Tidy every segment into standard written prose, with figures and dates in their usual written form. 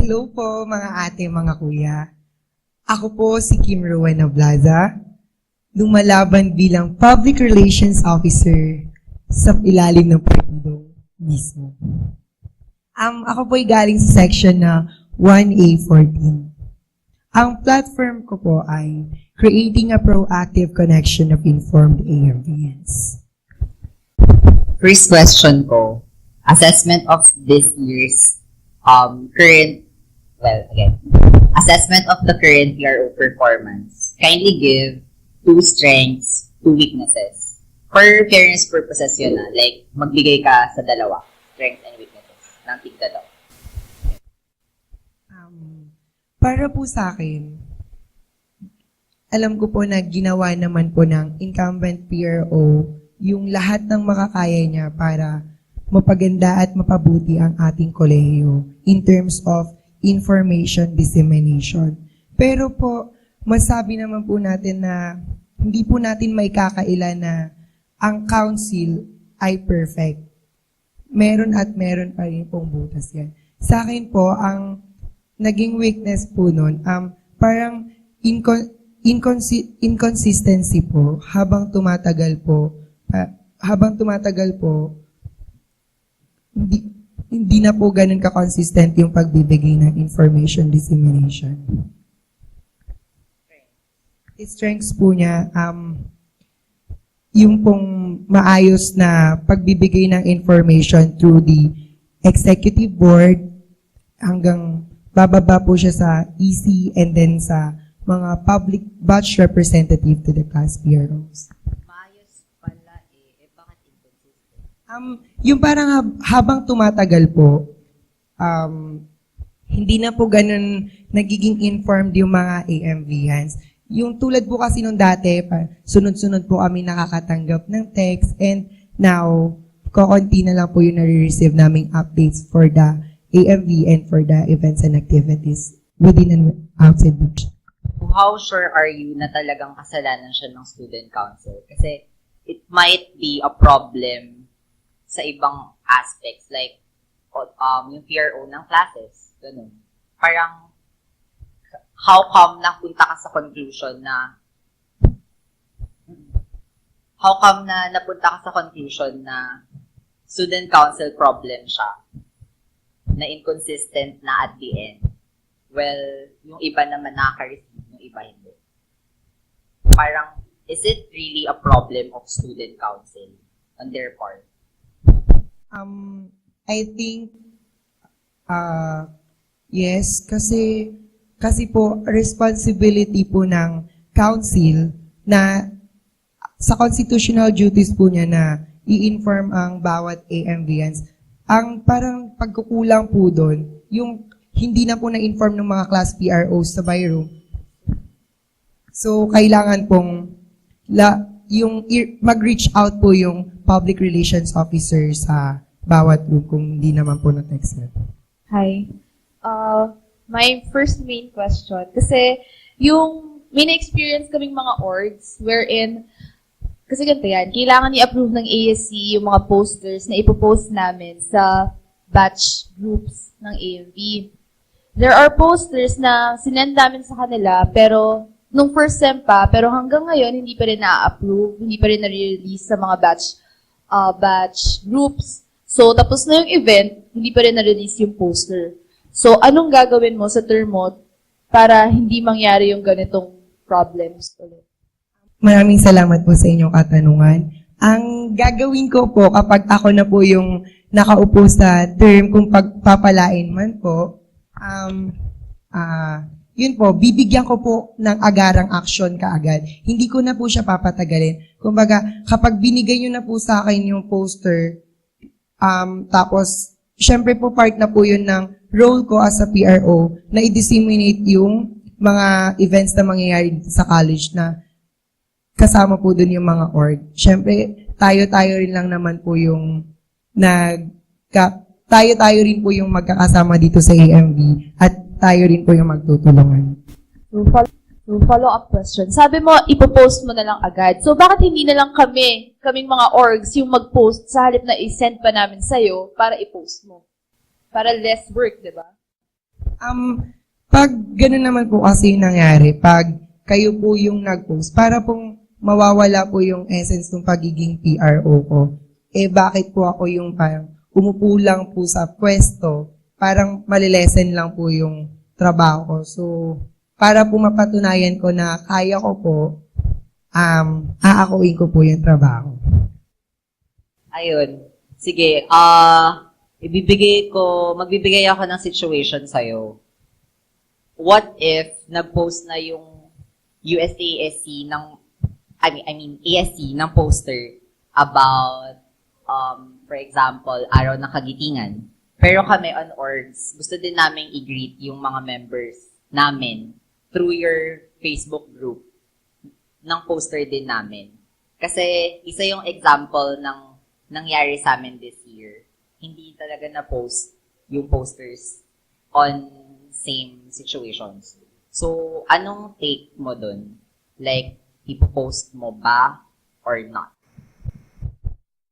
Hello po mga ate, mga kuya. Ako po si Kim Rowena Blaza, lumalaban bilang Public Relations Officer sa ilalim ng partido mismo. Ako po ay galing sa section na 1A14. Ang platform ko po ay Creating a Proactive Connection of Informed AMVNs. First question ko, assessment of this year's assessment of the current PRO performance. Kindly give 2 strengths, 2 weaknesses. For fairness purposes yun like magbigay ka sa dalawa, strengths and weaknesses, ng tig-dalawa. Para po sa akin, alam ko po na ginawa naman po ng incumbent PRO yung lahat ng makakaya niya para mapaganda at mapabuti ang ating kolehiyo in terms of information dissemination. Pero po, masabi naman po natin na hindi po natin may kakaila na ang council ay perfect. Meron at meron pa rin pong butas yan. Sa akin po, ang naging weakness po nun, parang inconsistency po habang tumatagal po, hindi na po ganun ka-consistent yung pagbibigay ng information dissemination. Strengths po niya, yung pong maayos na pagbibigay ng information through the executive board hanggang bababa po siya sa EC and then sa mga public batch representative to the class PROs. Yung parang habang tumatagal po, hindi na po ganun nagiging informed yung mga AMVNs. Yung tulad po kasi nung dati, sunod-sunod po kami nakakatanggap ng text and now, kukunti na lang po yung nare-receive naming updates for the AMV and for the events and activities within and outside the How sure are you na talagang kasalanan siya ng student council? Kasi it might be a problem sa ibang aspects like yung PRO ng classes, ganun. Parang how come napunta ka sa conclusion na student council problem siya, na inconsistent na at the end. Well, yung iba naman nakaka-receive, yung iba hindi. Parang, is it really a problem of student council on their part? I think, yes, kasi po, responsibility po ng council na sa constitutional duties po niya na i-inform ang bawat AMVNs. Ang parang pagkukulang po doon, yung hindi na po na-inform ng mga class PROs sa byroom. So, kailangan pong mag-reach out po yung public relations officer sa bawat room kung hindi naman po na-text. Hi. My first main question, kasi yung may na-experience kaming mga orgs wherein, kasi ganito yan, kailangan i-approve ng ASC yung mga posters na ipopost namin sa batch groups ng AMV. There are posters na sinend namin sa kanila, pero nung first sem pa, pero hanggang ngayon, hindi pa rin na-approve, hindi pa rin na-release sa mga batch groups. So, tapos na yung event, hindi pa rin na-release yung poster. So, anong gagawin mo sa term mo para hindi mangyari yung ganitong problems ulit? Maraming salamat po sa inyong katanungan. Ang gagawin ko po kapag ako na po yung nakaupo sa term kung pagpapalain man po, yun po, bibigyan ko po ng agarang action kaagad. Hindi ko na po siya papatagalin. Kumbaga, kapag binigay nyo na po sa akin yung poster, tapos, syempre po part na po yun ng role ko as a PRO na i-disseminate yung mga events na mangyayari sa college na kasama po dun yung mga org. Syempre, tayo-tayo rin lang naman po yung tayo-tayo rin po yung magkakasama dito sa AMV at tayo rin po yung magtutulungan. So, follow-up question. Sabi mo, ipopost mo na lang agad. So, bakit hindi na lang kaming mga orgs, yung mag-post sa halip na i-send pa namin sa'yo para i-post mo? Para less work, di ba? Pag gano'n naman po kasi yung nangyari, pag kayo po yung nag-post, para pong mawawala po yung essence ng pagiging PRO ko, bakit po ako yung parang umupo lang po sa pwesto, parang malilesen lang po yung trabaho ko. So, para po mapatunayan ko na kaya ko po, aakuin ko po yung trabaho. Ayun. Sige, magbibigay ako ng situation sa'yo. What if nag-post na yung USASC ASC ng poster about, for example, Araw ng Kagitingan. Pero kami on orgs, gusto din namin i-greet yung mga members namin through your Facebook group ng poster din namin. Kasi isa yung example ng nangyari sa amin this year. Hindi talaga na-post yung posters on same situations. So, anong take mo dun? Like, ipopost mo ba or not?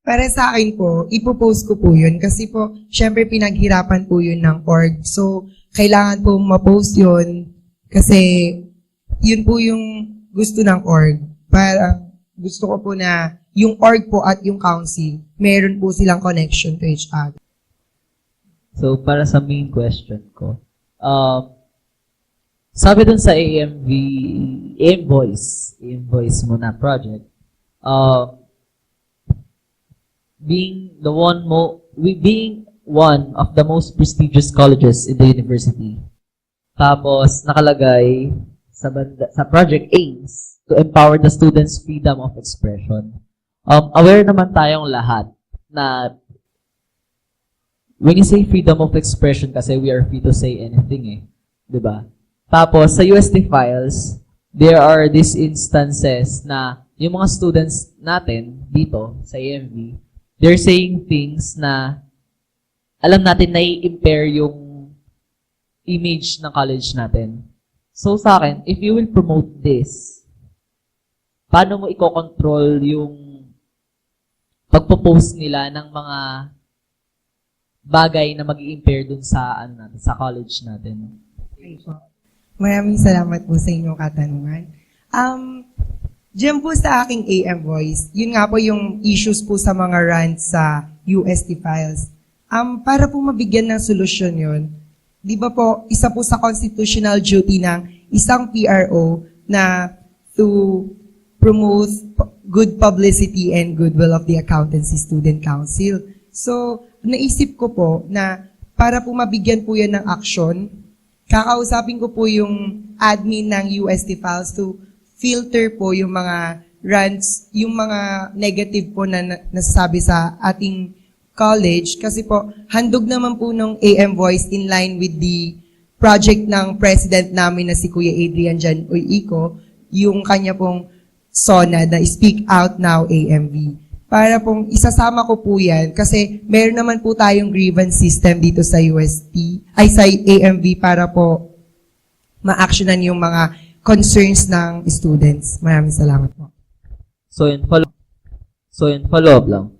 Para sa akin po, ipopost ko po yun kasi po, syempre pinaghirapan po yun ng org. So, kailangan po ma-post yun kasi yun po yung gusto ng org. Para gusto ko po na yung org po at yung council, meron po silang connection to each other. So, para sa main question ko, sabi dun sa Voice mo na project, being one of the most prestigious colleges in the university. Tapos, nakalagay sa project aims to empower the students' freedom of expression. Aware naman tayong lahat na when you say freedom of expression kasi we are free to say anything diba? Tapos, sa UST Files, there are these instances na yung mga students natin dito sa AMV, they're saying things na alam natin na i-impair yung image ng college natin. So sa akin, if you will promote this, paano mo i-control yung pagpo-post nila ng mga bagay na mag-i-impair dun sa sa college natin? Okay po. Maraming salamat po sa inyong katanungan. Diyan po sa aking AM Voice, yun nga po yung issues po sa mga rants sa UST Files. Para po mabigyan ng solusyon yun, di ba po, isa po sa constitutional duty ng isang PRO na to promote good publicity and goodwill of the Accountancy Student Council. So, naisip ko po na para po mabigyan po yan ng action, kakausapin ko po yung admin ng UST Files to filter po yung mga rants, yung mga negative po na nasasabi sa ating college. Kasi po, handog naman po ng AM Voice in line with the project ng president namin na si Kuya Adrian Jan Uyiko, yung kanya pong SONA, na Speak Out Now AMV. Para pong isasama ko po yan kasi meron naman po tayong grievance system dito sa sa AMV para po ma-actionan yung mga concerns ng students. Maraming salamat po. So, follow-up lang.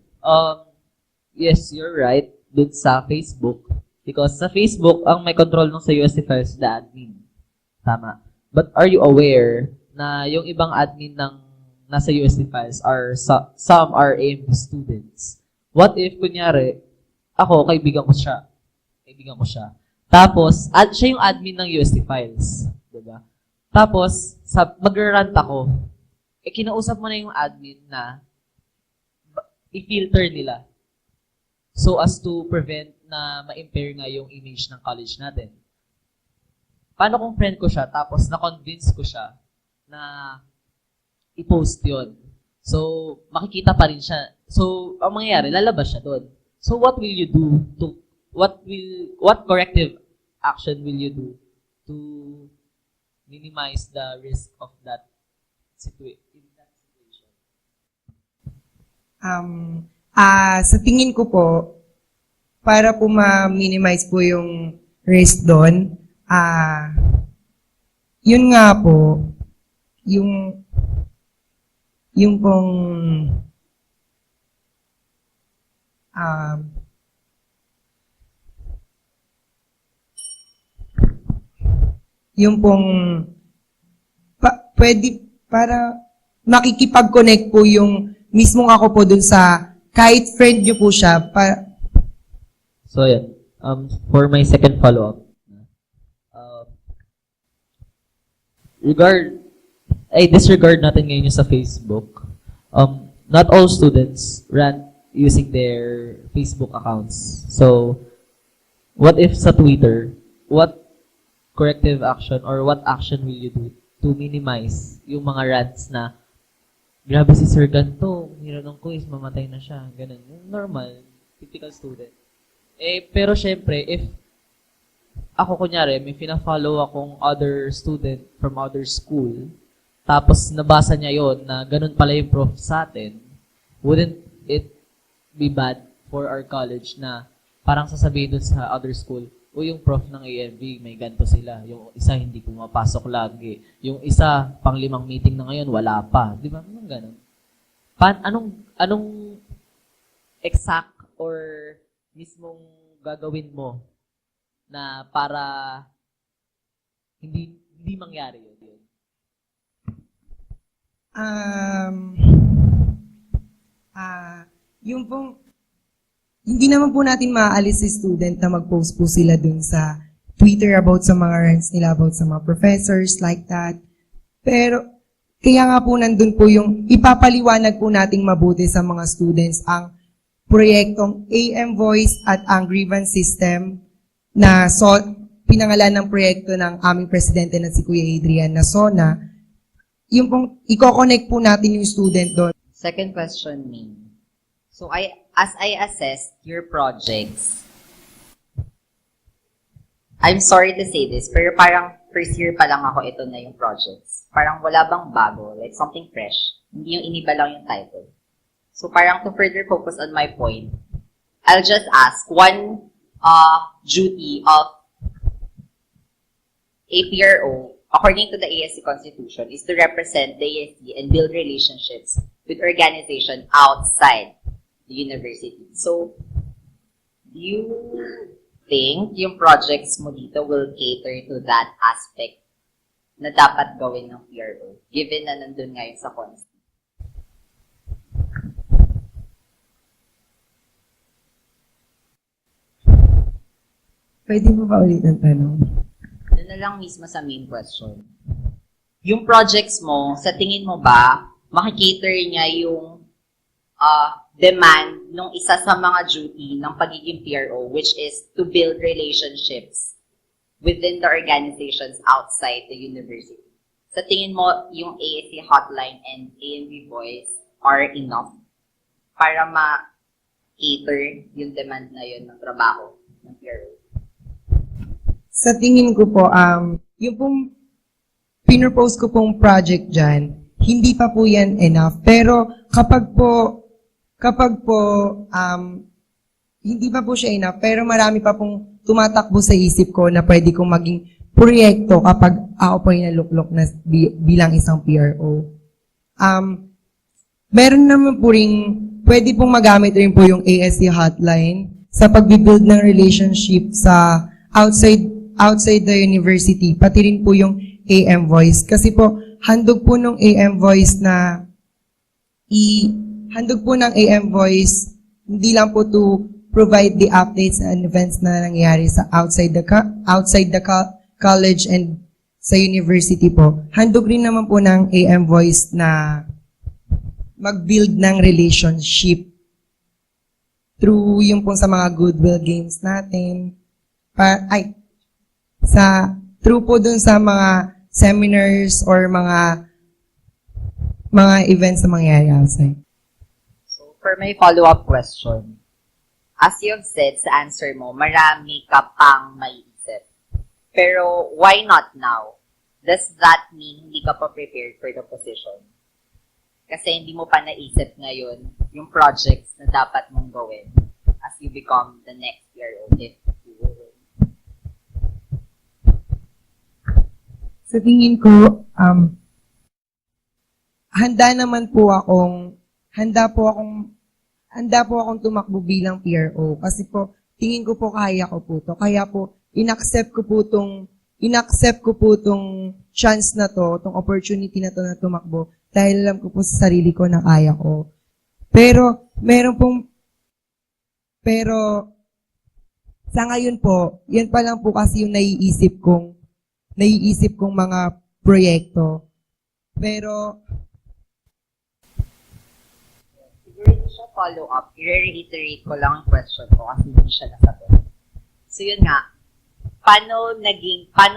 Yes, you're right dun sa Facebook. Because sa Facebook, ang may control nung sa UST Files, the admin. Tama. But are you aware na yung ibang admin ng nasa UST Files are some are AMV students? What if, kunyari, ako, kaibigan ko siya. Tapos, siya yung admin ng UST Files. Diba? Tapos, mag-rant ako. Kinausap mo na yung admin na i-filter nila. So as to prevent na ma-impair nga yung image ng college natin. Paano kung friend ko siya, tapos na-convince ko siya na i-post yun? So, makikita pa rin siya. So, ang mangyayari, lalabas siya doon. So, what will you do what corrective action will you do to minimize the risk of that situation? Sa tingin ko po, para po ma-minimize po yung risk doon, yun nga po, yung pong yung pong pwede para makikipag-connect po yung mismong ako po dun sa kahit friend niyo po siya. So, yan. For my second follow-up, I disregard natin ngayon yung sa Facebook. Not all students rant using their Facebook accounts. So, what if sa Twitter, what corrective action or what action will you do to minimize yung mga rants na grabe si Sir Ganto, hero ng quiz, mamatay na siya, ganun. Yung normal, typical student. Pero syempre, if ako kunyari, may fina-follow akong other student from other school, tapos nabasa niya yon na ganun pala yung prof sa atin, wouldn't it be bad for our college na parang sasabihin dun sa other school, o yung prof ng AMV, may ganito sila. Yung isa hindi pumapasok lagi. Yung isa, pang 5 meeting na ngayon, wala pa. Di ba? Anong ganun? Anong exact or mismong gagawin mo na para hindi mangyari yun? Yung pong hindi naman po natin maaalis si student na mag-post po sila dun sa Twitter about sa mga rants nila, about sa mga professors, like that. Pero, kaya nga po nandun po yung ipapaliwanag po nating mabuti sa mga students ang proyektong AM Voice at ang grievance system na pinangalan ng proyekto ng aming presidente na si Kuya Adrian na SONA. Yung pong, i-connect po natin yung student doon. Second question, Ming. So, as I assessed your projects, I'm sorry to say this, pero parang first year pa lang ako ito na yung projects. Parang wala bang bago, like something fresh. Hindi yung iniba lang yung title. So parang to further focus on my point, I'll just ask one duty of a PRO, according to the ASC Constitution, is to represent the ASC and build relationships with organizations outside the university. So, do you think yung projects mo dito will cater to that aspect na dapat gawin ng PRO, given na nandun ngayon sa concept? Pwede mo ba ulit ang tanong? Doon na lang mismo sa main question. Yung projects mo, sa tingin mo ba, makikater niya yung demand nung isa sa mga duty ng pagiging PRO, which is to build relationships within the organizations outside the university? Sa tingin mo, yung ASC hotline and AMV voice are enough para ma-cater yung demand na yun ng trabaho ng PRO? Sa tingin ko po, yung pong pinropose ko pong project dyan, hindi pa po yan enough. Pero kapag po, hindi pa po siya enough, pero marami pa pong tumatakbo sa isip ko na pwede kong maging proyekto kapag ako po yung naluklok na bilang isang PRO. Meron naman po rin, pwede pong magamit rin po yung ASC hotline sa pag-build ng relationship sa outside the university, pati rin po yung AM Voice. Kasi po, handog po ng AM Voice na handog po ng AM Voice, hindi lang po to provide the updates and events na nangyayari sa outside the college and sa university po. Handog rin naman po ng AM Voice na mag-build ng relationship through yung po sa mga goodwill games natin. Through po dun sa mga seminars or mga events na mangyayari outside. So, for my follow-up question, as you have said sa answer mo, marami ka pang maiisip. Pero, why not now? Does that mean hindi ka pa prepared for the position? Kasi hindi mo pa naisip ngayon yung projects na dapat mong gawin as you become the next PRO, if you will. Sa tingin ko, handa po akong tumakbo bilang PRO kasi po tingin ko po kaya ko po to. Kaya po inaccept ko po tong inaccept ko po tong chance na to, tong opportunity na to na tumakbo dahil alam ko po sa sarili ko na kaya ko. Pero, sa ngayon po, yan pa lang po kasi yung naiisip kong mga proyekto. Pero, Siguro hindi siya follow-up. I-reiterate ko lang ang question ko kasi hindi siya nasagot. So yun nga, paano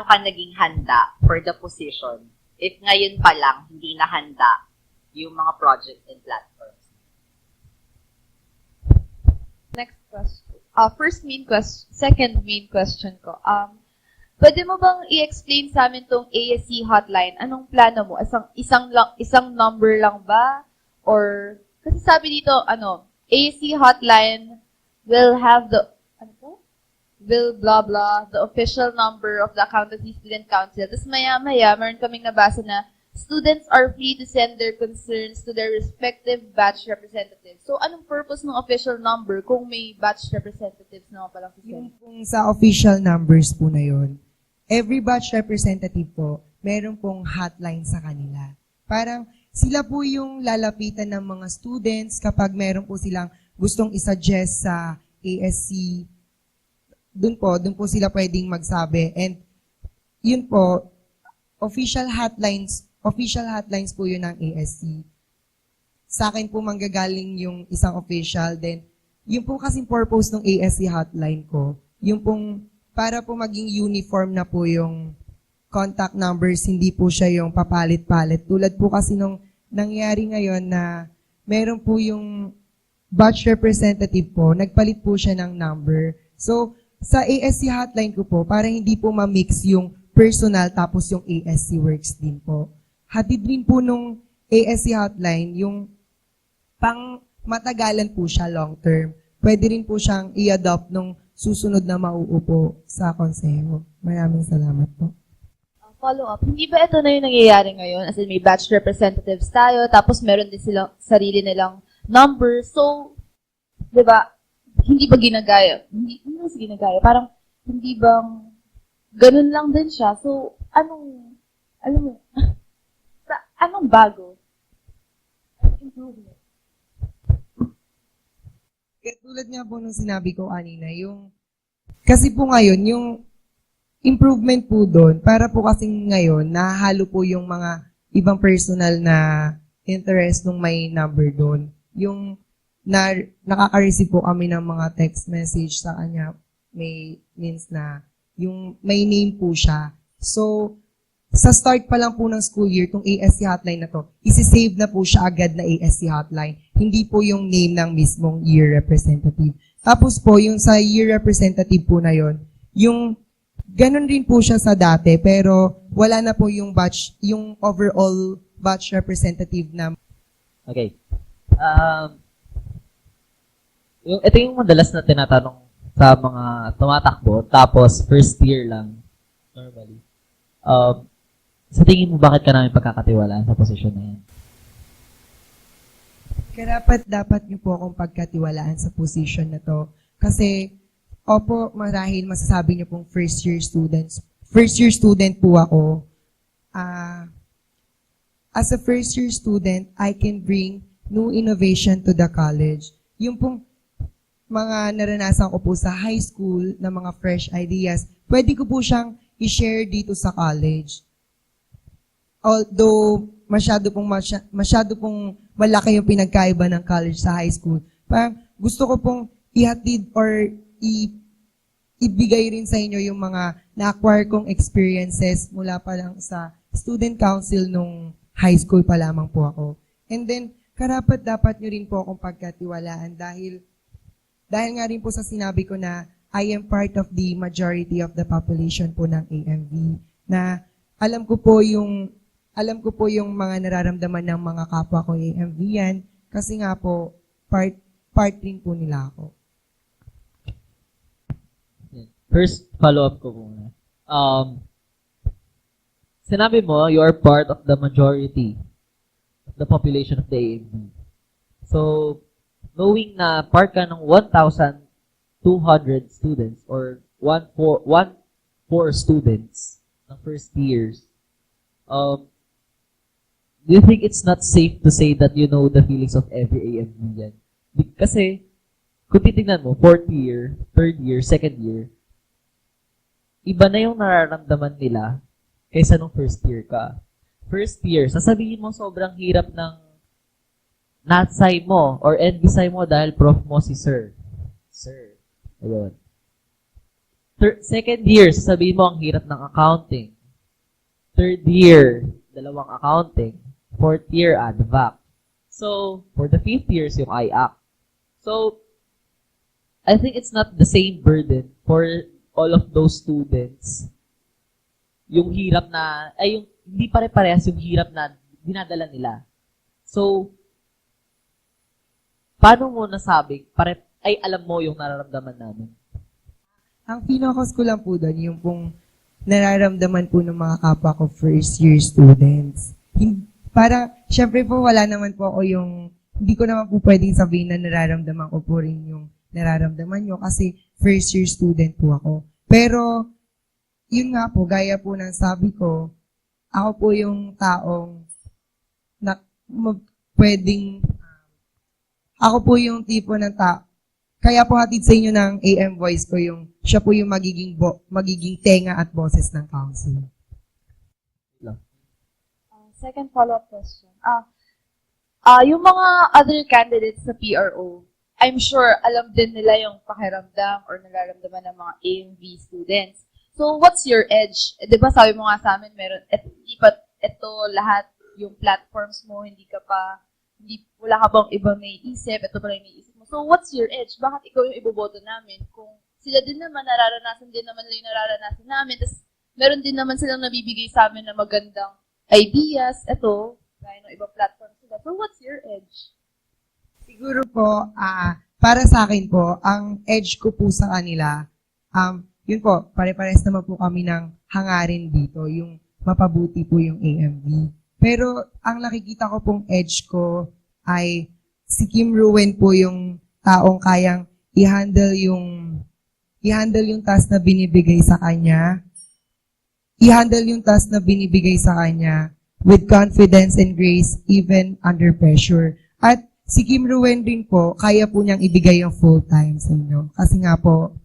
ka naging handa for the position if ngayon pa lang hindi na handa yung mga projects and platforms? Next question. Second main question ko. Pwede mo bang i-explain sa amin tong ASC hotline? Anong plano mo? Isang number lang ba? Or, kasi sabi dito, ASC hotline will have will blah blah, the official number of the Accountancy Student Council. Tapos maya-maya, meron kaming nabasa na students are free to send their concerns to their respective batch representatives. So, anong purpose ng official number kung may batch representatives naman palang yung kung sa official numbers po na yun, every batch representative po, meron pong hotline sa kanila. Parang sila po yung lalapitan ng mga students kapag meron po silang gustong isuggest sa ASC. Doon po sila pwedeng magsabi. And yun po, official hotlines po yun ng ASC. Sa akin po manggagaling yung isang official. Then, yung po kasing purpose ng ASC hotline ko, yung pong para po maging uniform na po yung contact numbers, hindi po siya yung papalit-palit. Tulad po kasi nung nangyari ngayon na meron po yung batch representative po, nagpalit po siya ng number. So, sa ASC hotline ko po, para hindi po ma-mix yung personal tapos yung ASC works din po. Hatid rin po nung ASC hotline, yung pang matagalan po siya long term. Pwede rin po siyang i-adopt nung susunod na mauupo sa konseho. Maraming salamat po. Follow-up, hindi ba ito na yung nangyayari ngayon? As in, may batch representatives tayo, tapos meron din silang sarili nilang number. So, di ba, hindi ba ginagaya? Hindi ba ginagaya? Parang, hindi bang, ganun lang din siya. So, anong bago? Improvement. Tulad nga po nung sinabi ko kanina, kasi po ngayon, yung improvement po doon, para po kasing ngayon, nahalo po yung mga ibang personal na interest nung may number doon. Yung nakaka-receive po kami ng mga text message sa kanya, means na yung may name po siya. So, sa start pa lang po ng school year, itong ASC hotline na to, isi-save na po siya agad na ASC hotline. Hindi po yung name ng mismong year representative. Tapos po, yung sa year representative po na yon, yung ganun rin po siya sa dati, pero wala na po yung overall batch representative na. Okay. Ito yung madalas na tinatanong sa mga tumatakbo, tapos first year lang, normally. Sa tingin mo, bakit ka namin pagkakatiwalaan sa posisyon na yan? Dapat niyo po akong pagkatiwalaan sa position na to. Kasi, opo, marahil masasabi niyo pong first year student po ako. As a first year student, I can bring new innovation to the college. Yung pong mga naranasan ko po sa high school na mga fresh ideas, pwede ko po siyang i-share dito sa college. Although masyado pong malaki yung pinagkaiba ng college sa high school, parang gusto ko pong ihatid or ibigay rin sa inyo yung mga na-acquire kong experiences mula pa lang sa student council nung high school pa lamang po ako. And then, dapat nyo rin po akong pagkatiwalaan dahil nga rin po sa sinabi ko na I am part of the majority of the population po ng AMV, na alam ko po yung mga nararamdaman ng mga kapwa ko AMV yan, kasi nga po, part rin po nila ako. First, follow-up ko muna. Sinabi mo, you are part of the majority of the population of the AMV. So, knowing na part ka ng 1,200 students or 1,400 students, ng first years, do you think it's not safe to say that you know the feelings of every AMV yan? Kasi, kung titignan mo, fourth year, third year, second year, iba na yung nararamdaman nila kaysa nung first year ka. First year, sasabihin mo sobrang hirap ng natsay mo or NBSay mo dahil prof mo si sir. Sir. Ayun. Second year, sasabihin mo ang hirap ng accounting. Third year, dalawang accounting. Fourth year, ADVAC. So, for the fifth years, yung IAC. So, I think it's not the same burden for all of those students. Yung hirap na, yung hindi pare-parehas yung hirap na dinadala nila. So, paano mo nasabi, alam mo yung nararamdaman namin? Ang pinakos ko lang po doon, yung pong nararamdaman po ng mga kapwa ko first year students. Para, syempre po, wala naman po ako hindi ko naman po pwedeng sabihin na nararamdaman ko po rin yung nararamdaman nyo kasi first year student po ako. Pero, yun nga po, gaya po ng sabi ko, ako po yung taong ako po yung tipo ng kaya po hatid sa inyo ng AM voice ko siya po yung magiging tenga at boses ng council. Second follow-up question. Yung mga other candidates sa PRO, I'm sure alam din nila yung pakiramdam or nararamdaman ng mga AMV students. So, what's your edge? Di ba sabi mo nga sa amin, ito lahat yung platforms mo, wala ka bang ibang naiisip, ito pala yung naiisip mo. So, what's your edge? Bakit ikaw yung iboboto namin? Kung sila din naman, nararanasan din naman nila yung nararanasan namin, tapos meron din naman silang nabibigay sa amin na magandang ideas, ito, gaya ng ibang platforms sila. So, what's your edge? Siguro po, para sa akin po, ang edge ko po sa kanila, yun po, pare-pares naman po kami ng hangarin dito, yung mapabuti po yung AMV. Pero, ang nakikita ko pong edge ko ay si Kim Ruwen po yung taong kayang i-handle yung task na binibigay sa kanya, with confidence and grace even under pressure. At si Kim Ruwen din po, kaya po niyang ibigay yung full time sa inyo. Kasi nga po,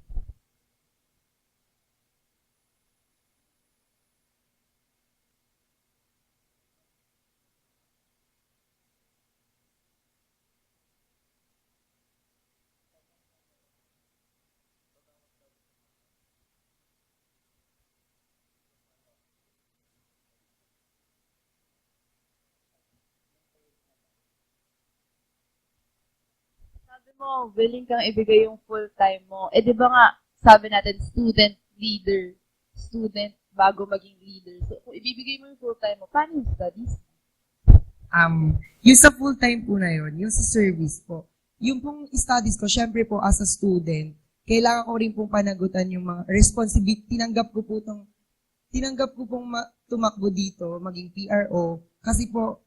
Sabi mo, willing kang ibigay yung full time mo. Eh, di ba nga, sabi natin, student bago maging leader. So, kung ibibigay mo yung full time mo, paano yung studies? yung sa full time po na yun, yung sa service po, yung pong studies ko, syempre po as a student, kailangan ko rin pong panagutan yung mga responsibility. Tinanggap ko pong tumakbo dito, maging PRO, kasi po,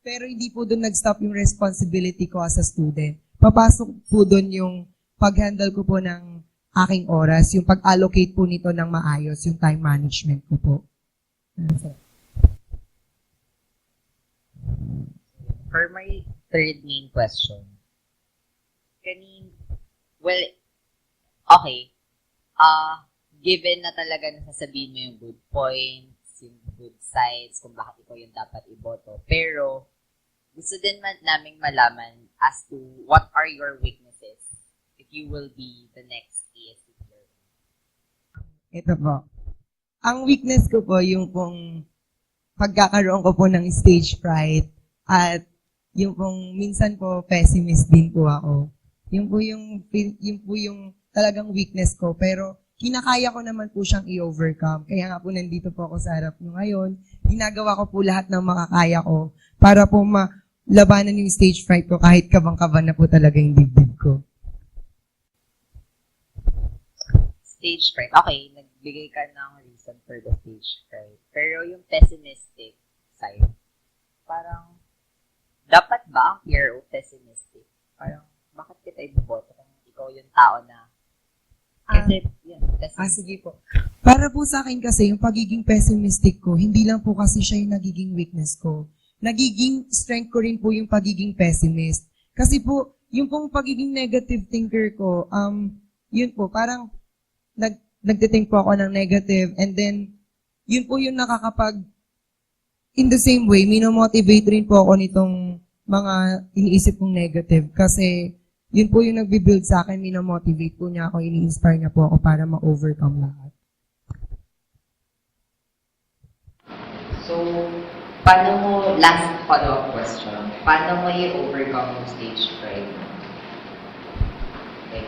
pero hindi po doon nag-stop yung responsibility ko as a student. Papasok po doon yung pag-handle ko po ng aking oras, yung pag-allocate po nito ng maayos, yung time management ko po. For my third main question, given na talaga nasasabihin mo yung good points, yung good sides, kung bakit ikaw yung dapat iboto, pero gusto din naming malaman as to what are your weaknesses if you will be the next ASC player. Ito po. Ang weakness ko po, yung pong pagkakaroon ko po ng stage fright at yung pong minsan po pessimist din po ako. Yung po yung talagang weakness ko. Pero kinakaya ko naman po siyang i-overcome. Kaya nga po nandito po ako sa harap nyo ngayon. Ginagawa ko po lahat ng makakaya ko para po labanan yung stage fright ko kahit kabang-kaba na po talaga yung dibdib ko. Stage fright. Okay, nagbigay ka ng reason for the stage fright. Pero yung pessimistic side, parang, dapat ba ang PRO pessimistic? Parang, bakit kita iboboto kung ikaw yung tao na, kasi, pessimistic. Sige po. Para po sa akin kasi, yung pagiging pessimistic ko, hindi lang po kasi siya yung nagiging weakness ko. Nagiging strength ko rin po yung pagiging pessimist. Kasi po, yung pong pagiging negative thinker ko, yun po, parang nagtithink po ako ng negative, and then, yun po yung nakakapag, in the same way, minomotivate rin po ako nitong mga iniisip kong negative. Kasi, yun po yung nagbibuild sa akin, minomotivate po niya ako, ini-inspire niya po ako para ma-overcome lahat. So, paano mo, last follow-up question, paano mo i-overcome yung stage fright? Like,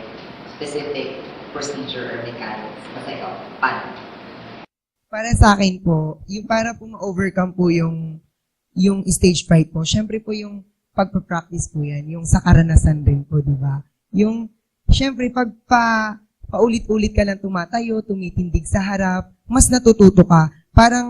specific procedure or mechanics. Basta ikaw, paano? Para sa akin po, yung para po ma-overcome po yung stage fright po, syempre po yung pagpa-practice po yan, yung sa karanasan din po, di ba? Yung, syempre, paulit-ulit ka lang tumatayo, tumitindig sa harap, mas natututo ka. Para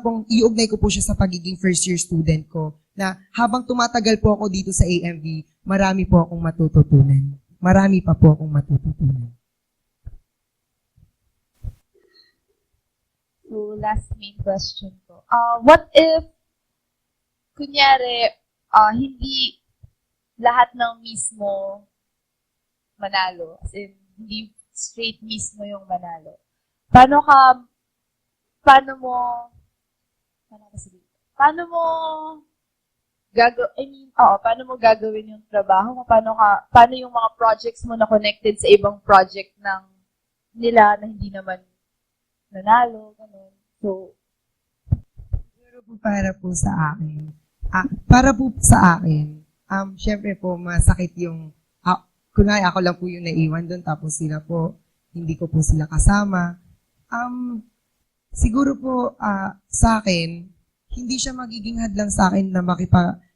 pong iugnay ko po siya sa pagiging first year student ko, na habang tumatagal po ako dito sa AMV, marami po akong matututunan. Marami pa po akong matututunan. So, last main question ko. What if, kunyari, hindi lahat ng mismo manalo? As in, hindi straight mismo yung manalo. Paano mo gagawin yung trabaho mo? Paano yung mga projects mo na connected sa ibang project ng nila na hindi naman nanalo, ganun. So, Siguro po sa akin, syempre po, masakit yung, kunwari ako lang po yung naiwan doon, tapos sila po, hindi ko po sila kasama. Siguro po, sa akin, hindi siya magiging hadlang sa akin na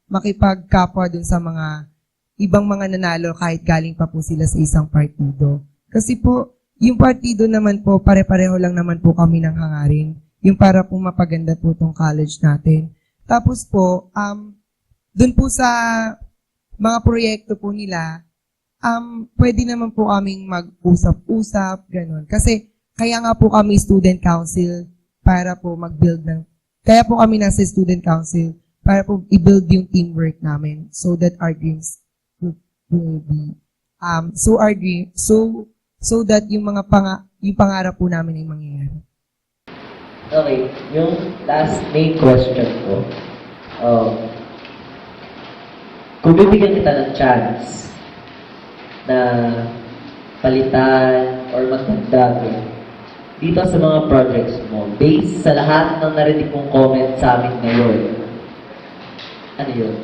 makipagkapwa doon sa mga ibang mga nanalo kahit galing pa po sila sa isang partido. Kasi po, yung partido naman po, pare-pareho lang naman po kami ng hangarin. Yung para po mapaganda po tong college natin. Tapos po, dun po sa mga proyekto po nila, pwede naman po kaming mag-usap-usap, ganun. Kasi, kaya nga po kami student council para po kaya po kami nasa student council para po i-build yung teamwork namin so that our dreams will be, so that yung yung pangarap po namin ay mangyayari. Okay, yung last main question ko, kung bibigyan kita ng chance na palitan or magdagdag dito sa mga projects mo, based sa lahat ng narinig kong comment sa amin ngayon, ano yun?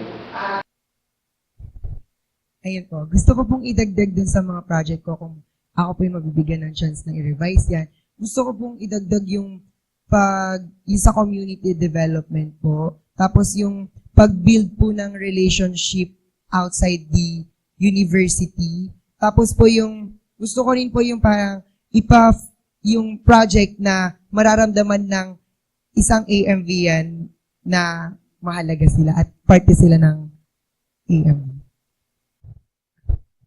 Ayun po. Gusto ko pong idagdag dun sa mga project ko kung ako po yung mabibigyan ng chance na i-revise yan. Gusto ko pong idagdag yung sa community development po. Tapos yung pag-build po ng relationship outside the university. Tapos po gusto ko rin po yung parang yung project na mararamdaman ng isang AMV yan na mahalaga sila at parte sila ng AMV.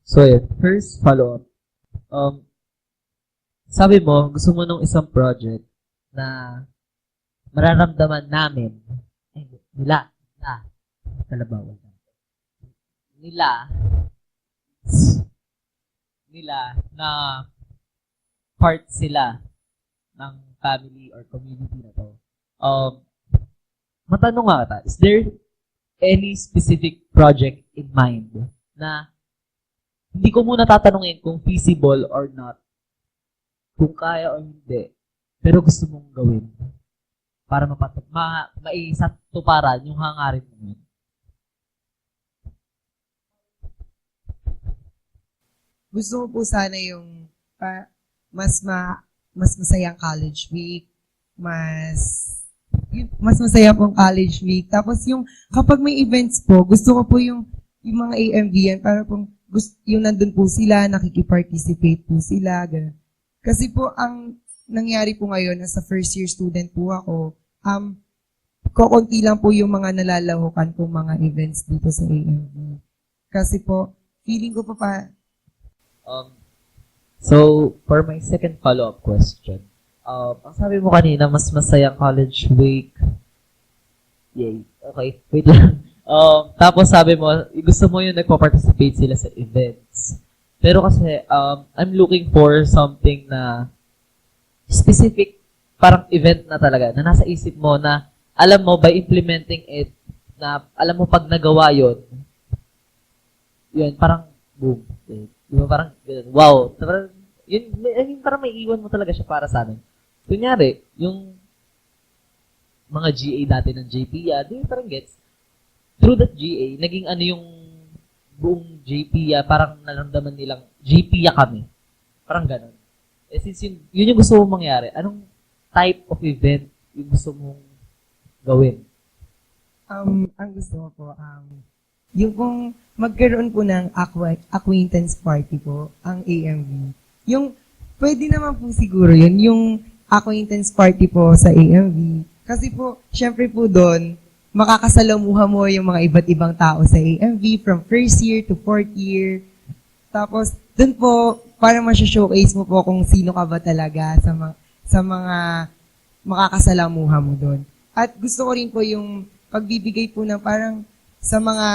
So, yun. First follow-up. Sabi mo, gusto mo nung isang project na mararamdaman namin, nila na part sila ng family or community na to. Matanong nga kita, is there any specific project in mind na hindi ko muna tatanungin kung feasible or not, kung kaya o hindi, pero gusto mong gawin para maisatuparan yung hangarin mo yun? Gusto ko po sana yung mas masayang college week, mas masaya pong college week. Tapos kapag may events po, gusto ko po yung mga AMV yan, para pong yung nandun po sila, nakikiparticipate po sila, ganun. Kasi po, ang nangyari po ngayon, nasa first year student po ako, kokonti lang po yung mga nalalahukan po mga events dito sa AMV. Kasi po, feeling ko pa So, for my second follow-up question, ang sabi mo kanina, mas masayang college week. Yay. Okay, wait lang. Tapos sabi mo, gusto mo yung nagpa-participate sila sa events. Pero kasi, I'm looking for something na specific, parang event na talaga, na nasa isip mo na, alam mo, by implementing it, na alam mo pag nagawa yun, parang boom. Di ba parang, wow. Parang, parang may iwan mo talaga siya para sa amin. Kunyari, yung mga GA dati ng JPIA, di parang gets. Through that GA, naging ano yung buong JPIA, parang naramdaman nilang JPIA kami. Parang ganun. Since yun yung gusto mong mangyari, anong type of event yung gusto mong gawin? Ang gusto ko po, yung kung magkaroon po ng acquaintance party po, ang AMV. Yung, pwede naman po siguro yun, yung acquaintance party po sa AMV. Kasi po, syempre po doon, makakasalamuha mo yung mga iba't ibang tao sa AMV from first year to fourth year. Tapos, doon po, parang masya-showcase mo po kung sino ka ba talaga sa mga makakasalamuha mo doon. At gusto ko rin po yung pagbibigay po ng parang sa mga